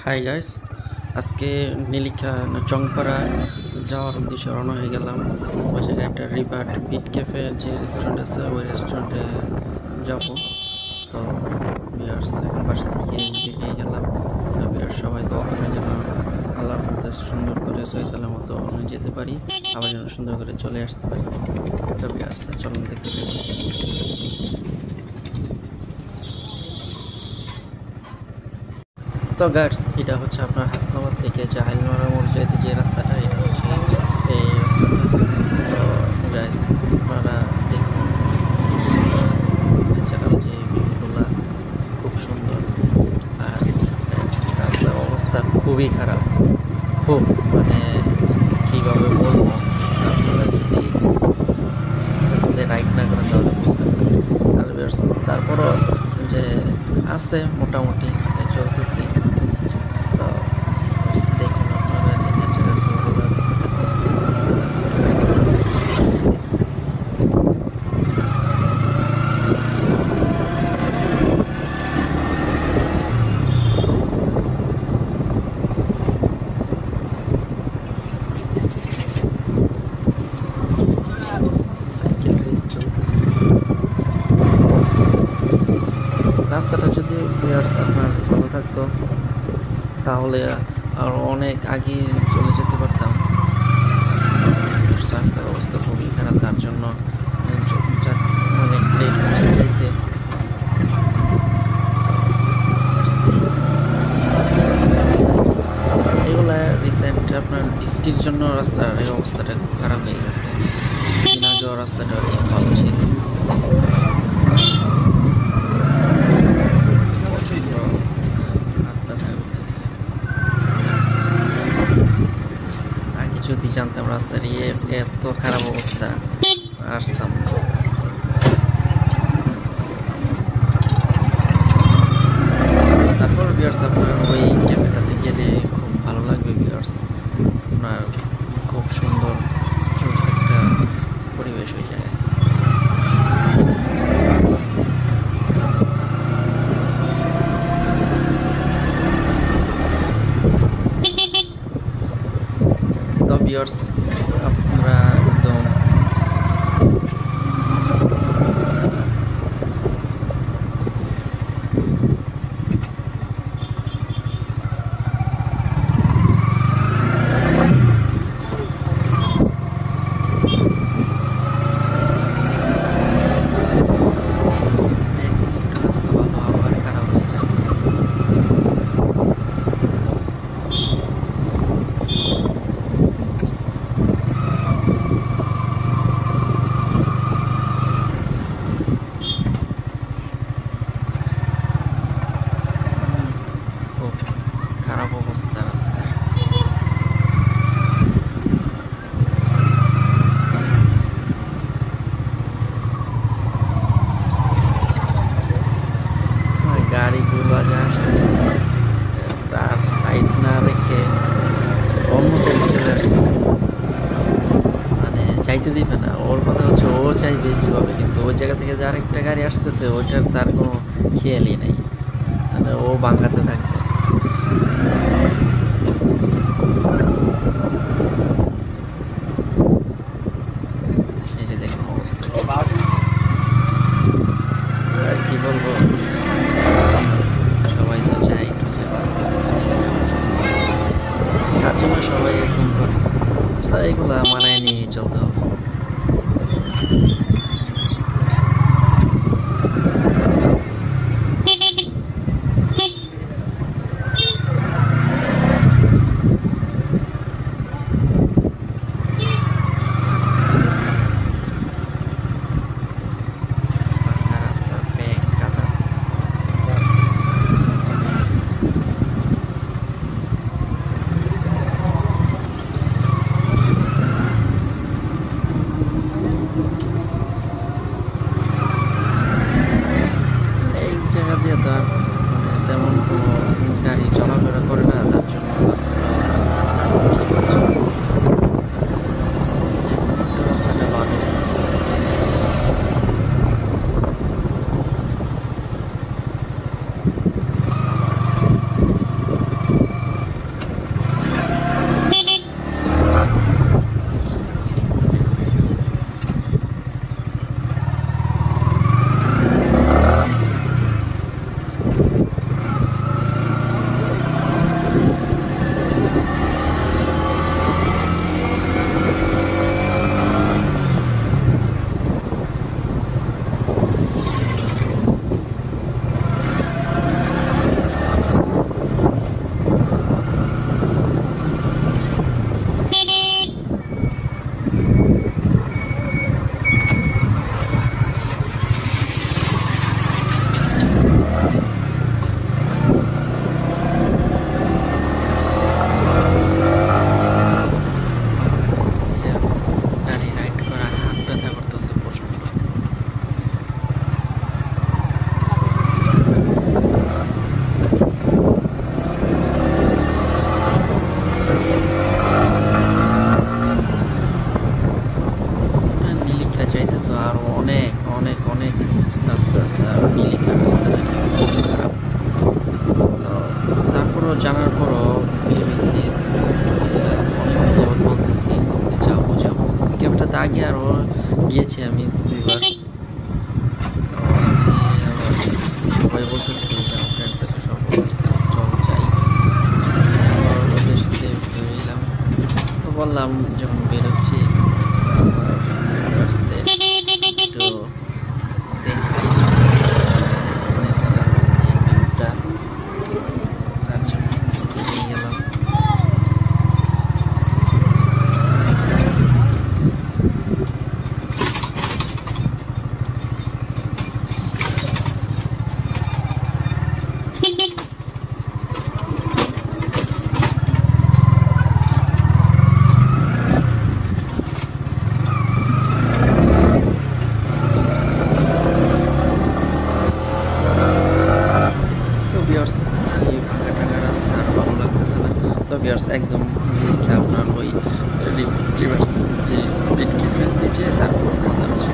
Hi guys, আজকে নীলিখা চংপাড়া যাওয়ার উদ্দেশ্যে রওনা হয়ে গেলাম। ওই জায়গায় একটা রিভার্ট বিট ক্যাফে যে রেস্টুরেন্ট আছে, ওই রেস্টুরেন্টে যাব। তো বিয়ার্স এখন বাসা থেকে বেরিয়ে গেলাম। তো বিয়ার্স সবাই দোয়া করে যেন আল্লাহর মধ্যে সুন্দর করে সহিসালার মতো যেতে পারি, আবার যেন সুন্দর করে চলে আসতে পারি। তো বিয়ার্স চলুন দেখতে থাকি। তো গাইস, এটা হচ্ছে আপনার হাসনাবাদ থেকে জাহাইলমারা মোড় যেতে যে রাস্তাটা, এটা হচ্ছে এই রাস্তাটা। তো গাইস আপনারা দেখুন ন্যাচারাল যে ভিউগুলো খুব সুন্দর। আর guys, রাস্তার অবস্থা খুবই খারাপ, খুব মানে কীভাবে বলবো, আপনারা যদি রাইড না করেন তাহলে বুঝবেন। আর তারপরও যে আছে মোটামুটি চলতেছি। তো দেখুন আপনারা যে ন্যাচারাল ভিউগুলো সাইকেল রেস চলতেছে। রাস্তাটা যদি আপনার ভালো থাকতো তাহলে আর অনেক আগে চলে যেতে পারতাম। রাস্তার অবস্থা খুবই খারাপ, তার জন্য অনেক লেট হচ্ছে যাইতে। এগুলা রিসেন্ট আপনার বৃষ্টির জন্য রাস্তার এই অবস্থাটা খুব খারাপ হয়ে গেছে। কিছুদিন আগেও রাস্তাটা ভালো ছিল। আগে যদি জানতাম রাস্তার এত খারাপ অবস্থা, আসতাম। তারপর ভিউয়ার্স আপনার ওই ক্যাফেটাতে গেলে খুব ভালো লাগবে ভিউয়ার্স। আপনার খুব সুন্দর একটা পরিবেশ হয়ে যায়। তো ভিউয়ার্স আমরা একদম খুব খারাপ অবস্থা রাস্তার। গাড়িগুলো যে আসতেছে তার সাইড না রেখে অন্য সাইড চলে আসতেছে, মানে চাইতে দিবে না। ওর কথা হচ্ছে ও চাইবে যেভাবে, কিন্তু ওই জায়গা থেকে যে আরেকটা গাড়ি আসতেছে ওইটার তার কোনো খেয়ালই নেই, মানে ও বাংলাতে থাকবে। এই যে দেখুন অবস্থা, কি বলবো, সবাই তো চায় একটু যে ভালো রাস্তা দিয়ে যাওয়ার জন্য, তার জন্য সবাই এরকম করে। তো এগুলা মানায় নিয়ে চলতে হবে। পাকা রাস্তা, ব্যাগ কাদা। এই জায়গা দিয়ে তো আর মানে তেমন কোনো গাড়ি চলাফেরা করে না, তার জন্য রাস্তাটা ভালো। জানার পরও ভেবেছি অনেকদিন যাবত বলতেছি যে যাবো যাবো। ক্যাফেটাতে আগে আরও গিয়েছি আমি 2বার। সবাই বলতেছে যে আমার ফ্রেন্ড সার্কেল সব বলতেছে চল যাই। ওদের সাথে বেরোইলাম, তো বললাম যখন বেরোচ্ছি একটু দেখাই ন্যাচারাল যে ভিউটা, তার জন্য বেরিয়ে গেলাম। ভিউয়ার্স এই ফাঁকা টাকা রাস্তা আর ভালো লাগতেছে না। তো ভিউয়ার্স একদম লিখে আপনার ওই রিভার্স যে পিটকে ফেলতে চেয়ে তারপর বললাম যে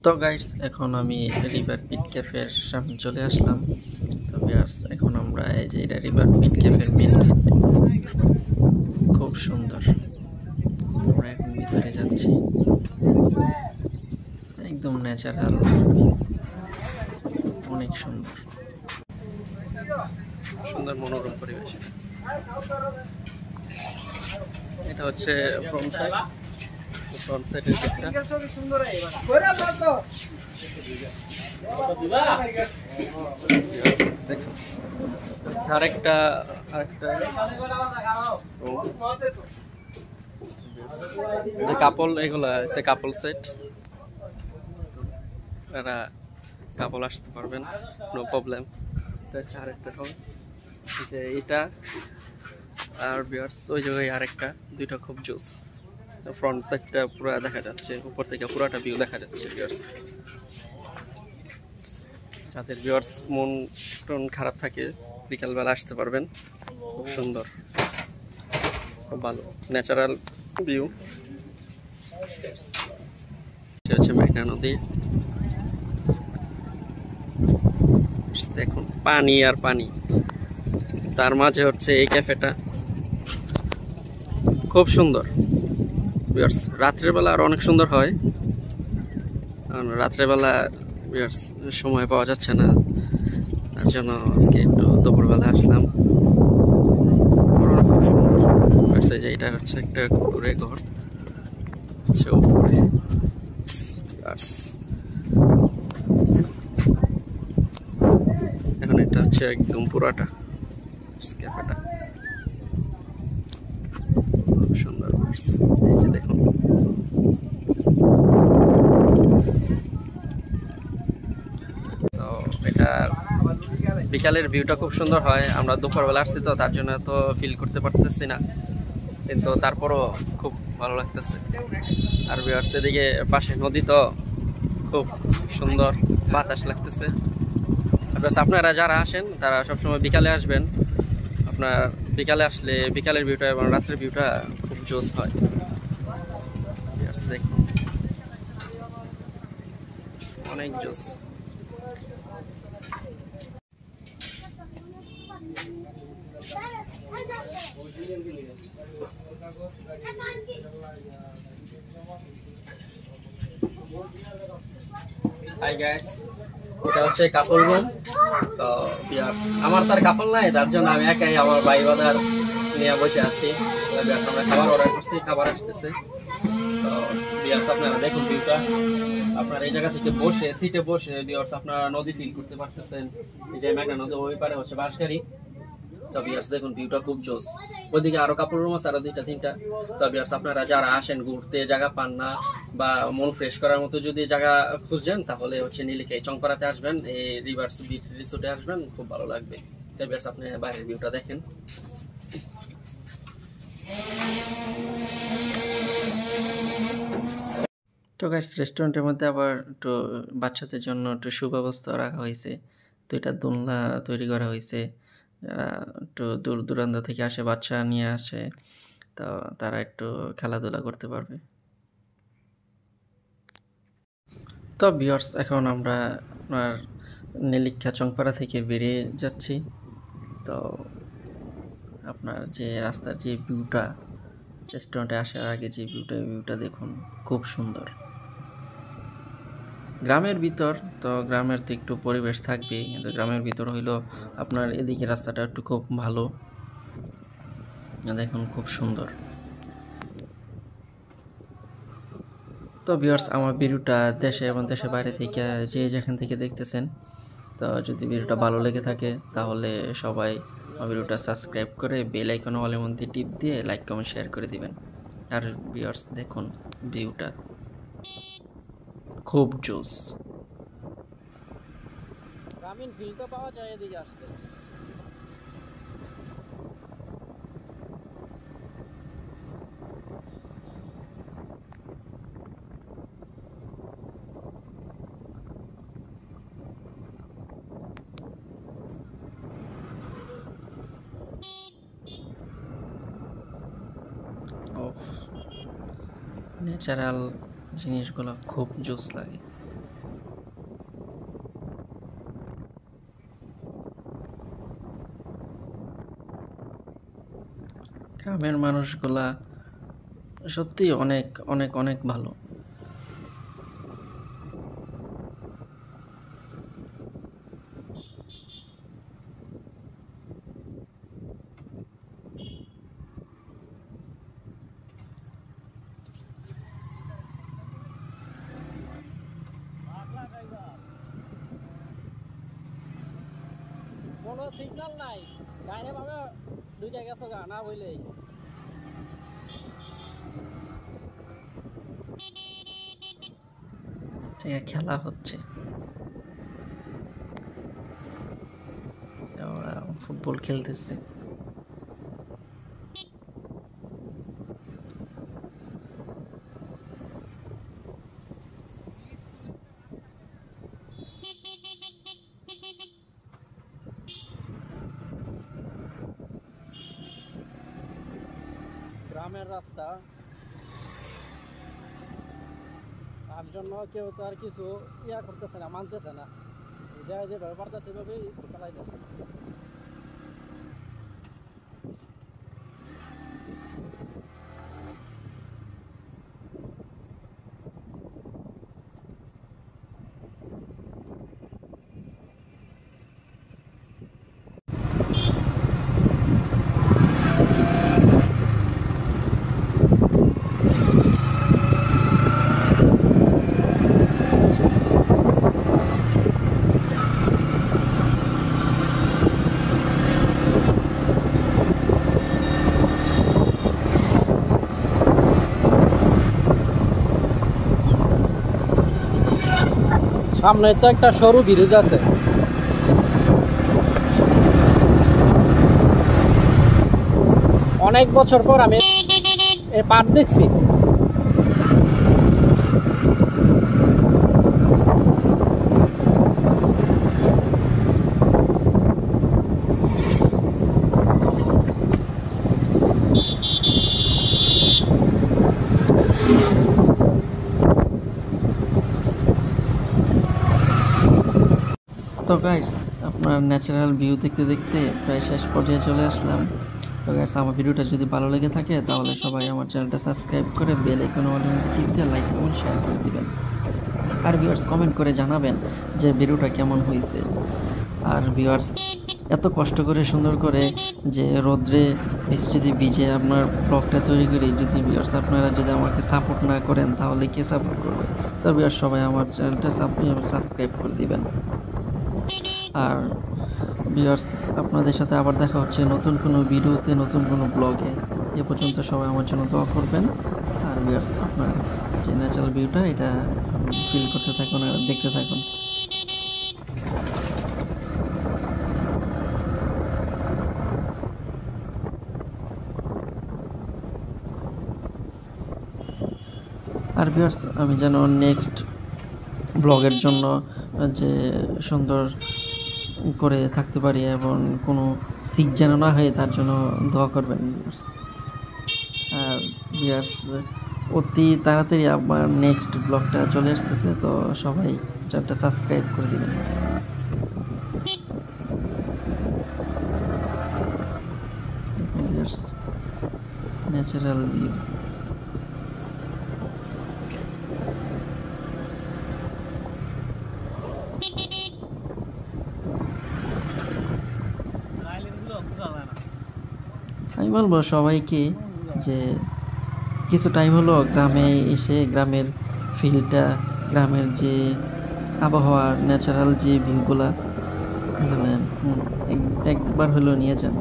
তো গাইস এখন আমি রিভার পিট ক্যাফের সামনে চলে আসলাম। তো ভিউয়ার্স এখন আমরা এই যে এটা রিভার পিট ক্যাফের মেন গেট, খুব সুন্দর। আমরা এখন ভিতরে যাচ্ছি, একদম ন্যাচারাল, অনেক সুন্দর সুন্দর মনোরম পরিবেশ। এটা হচ্ছে ফ্রন্ট সাইডের গেটটা। আরেকটা যে কাপল, এগুলা আছে কাপল সেট, এরা কাপল আসতে পারবেন, নো প্রবলেম। আরেকটা রুম যে এটা, আর ভিউয়ার্স ওই জায়গায় আরেকটা, দুইটা খুব জোস। ফ্রন্ট সাইডটা পুরো দেখা যাচ্ছে, উপর থেকে পুরোটা ভিউ দেখা যাচ্ছে ভিউয়ার্স। যাদের ভিউয়ার্স মন টন খারাপ থাকে বিকালবেলা আসতে পারবেন, খুব সুন্দর, খুব ভালো ন্যাচারাল ভিউ। হচ্ছে মেঘনা নদী, দেখুন পানি আর পানি, তার মাঝে হচ্ছে এই ক্যাফেটা, খুব সুন্দর ভিউয়ার্স। রাত্রের বেলা আর অনেক সুন্দর হয়, কারণ রাত্রেবেলা ভিউয়ার্স সময় পাওয়া যাচ্ছে না, তার জন্য আজকে একটু দুপুরবেলা আসলাম। খুব সুন্দর যে এটা হচ্ছে একটা কুকুরের ঘর, হচ্ছে উপরে এখন এটা হচ্ছে একদম পুরাটা ক্যাফেটা, খুব সুন্দর। এই যে দেখুন তো এটা বিকালের ভিউটা খুব সুন্দর হয়। আমরা দুপুরবেলা আসছি তো তার জন্য তো ফিল করতে পারতেছি না, কিন্তু তারপরও খুব ভালো লাগতেছে। আর ভিউয়ার্স এদিকে পাশে নদী, তো খুব সুন্দর বাতাস লাগতেছে। আপনারা যারা আসেন তারা সবসময় বিকালে আসবেন। আপনার বিকালে আসলে বিকালের ভিউটা এবং রাত্রের ভিউটা খুব জোস হয়। দেখুন অনেক জোস। হাই গাইস, এটা হচ্ছে কাপল রুম। তো আমার তার কাপল নাই, তার জন্য আমি একাই আমার ভাই বাদার নিয়ে বসে আছি। আমরা খাবার অর্ডার করছি, খাবার আসতেছে। তো বিয়ার্স আপনারা দেখুন ভিউটা, আপনার এই জায়গা থেকে বসে সিটে বসে বিয়ার্স আপনারা নদী ফিল করতে পারতেছেন। এই যে মেঘনা নদী, ওই পারে হচ্ছে বাঁশগাড়ি। তো বিয়ার্স দেখুন ভিউটা খুব জোস। ওইদিকে আরো কাপড় রুম আছে, আরো 2টা 3টা। তো বিয়ার্স আপনারা যারা আসেন ঘুরতে, জায়গা পান না বা মন ফ্রেশ করার মতো যদি জায়গা খুঁজছেন, তাহলে হচ্ছে নীলিকা চংপাড়াতে আসবেন, এই রিভার্স বিচ রিসোর্টে আসবেন, খুব ভালো লাগবে। তো বিয়ার্স আপনি বাইরের ভিউটা দেখেন। তো গাইস রেস্টুরেন্টের মধ্যে আবার একটু বাচ্চাদের জন্য একটু সুব্যবস্থা রাখা হয়েছে। 2টা দোলনা তৈরি করা হয়েছে, যারা একটু দূর দূরান্ত থেকে আসে, বাচ্চা নিয়ে আসে, তো তারা একটু খেলাধুলা করতে পারবে। তো ভিউয়ার্স, এখন আমরা আপনার নীলিক্ষা চংপাড়া থেকে বেরিয়ে যাচ্ছি। তো আপনার যে রাস্তার যে ভিউটা, রেস্টুরেন্টে আসার আগে যে ভিউটা দেখুন, খুব সুন্দর। গ্রামের ভিতর, তো গ্রামের তো একটু পরিবেশ থাকবেই, কিন্তু গ্রামের ভিতর হইলো আপনার এদিকে রাস্তাটা একটু খুব ভালো, দেখুন খুব সুন্দর। তো ভিউয়ার্স, আমার ভিডিওটা দেশে এবং দেশের বাইরে থেকে যে যেখান থেকে দেখতেছেন, তো যদি ভিডিওটা ভালো লেগে থাকে তাহলে সবাই আমার ভিডিওটা সাবস্ক্রাইব করে বেল আইকন অলের মধ্যে টিপ দিয়ে লাইক কমেন্ট শেয়ার করে দিবেন। আর ভিউয়ার্স দেখুন, ভিউটা খুব জোস। গ্রামীণ ফিলটা পাওয়া যায় এদিকে আসতে। ন্যাচারাল জিনিসগুলো খুব জোস লাগে। গ্রামের মানুষগুলা সত্যি অনেক অনেক অনেক ভালো। কোনো সিগন্যাল নাই, ডাইনে ভাবে দুই জায়গা তো না বললেই খেলা হচ্ছে, ওরা ফুটবল খেলতেছে। গ্রামের রাস্তা, তার জন্য কেউ তো আর কিছু করতেছে না, মানতেছে না, যেভাবে পারতেছে সেভাবেই চালাইতেছে। সামনে তো একটা সরু ব্রিজ আছে, অনেক বছর পর আমি এই পাট দেখছি। তো গাইস, আপনার ন্যাচারাল ভিউ দেখতে দেখতে প্রায় শেষ পর্যায়ে চলে আসলাম। তো গাইস, আমার ভিডিওটা যদি ভালো লেগে থাকে তাহলে সবাই আমার চ্যানেলটা সাবস্ক্রাইব করে বেল আইকন অল টিপ দিয়ে লাইক কমেন্ট শেয়ার করে দিবেন। আর ভিউয়ার্স কমেন্ট করে জানাবেন যে ভিডিওটা কেমন হয়েছে। আর ভিউয়ার্স, এত কষ্ট করে সুন্দর করে যে রোদ্রে বৃষ্টিতে ভিজে আপনার ব্লগটা তৈরি করি, যদি ভিউয়ার্স আপনারা যদি আমাকে সাপোর্ট না করেন তাহলে কে সাপোর্ট করবে? তো ভিউয়ার্স সবাই আমার চ্যানেলটা সাবস্ক্রাইব করে দিবেন। আর ভিউয়ার্স, আপনাদের সাথে আবার দেখা হচ্ছে নতুন কোনো ভিডিওতে, নতুন কোনো ব্লগে। এ পর্যন্ত সবাই আমার জন্য দোয়া করবেন। আর ভিউয়ার্স, আপনার যে ন্যাচারাল ভিউটা এটা ফিল করতে থাকুন আর দেখতে থাকুন। আর ভিউয়ার্স, আমি যেন নেক্সট ব্লগের জন্য যে সুন্দর করে থাকতে পারি এবং কোনো সিক যেন না হয় তার জন্য দোয়া করবেন ভিউয়ার্স। আর ভিউয়ার্স, অতি তাড়াতাড়ি আমার নেক্সট ব্লগটা চলে আসতেছে, তো সবাই চ্যানেলটা সাবস্ক্রাইব করে দিবেন। Natural view. আমি বলবো সবাইকে যে কিছু টাইম হলো গ্রামে এসে গ্রামের ফিলটা, গ্রামের যে আবহাওয়া, ন্যাচারাল যে ভিউগুলা নেবেন, একবার হলো নিয়ে যান।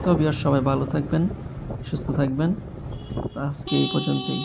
তবে আর সবাই ভালো থাকবেন, সুস্থ থাকবেন। আজকে এই পর্যন্তই।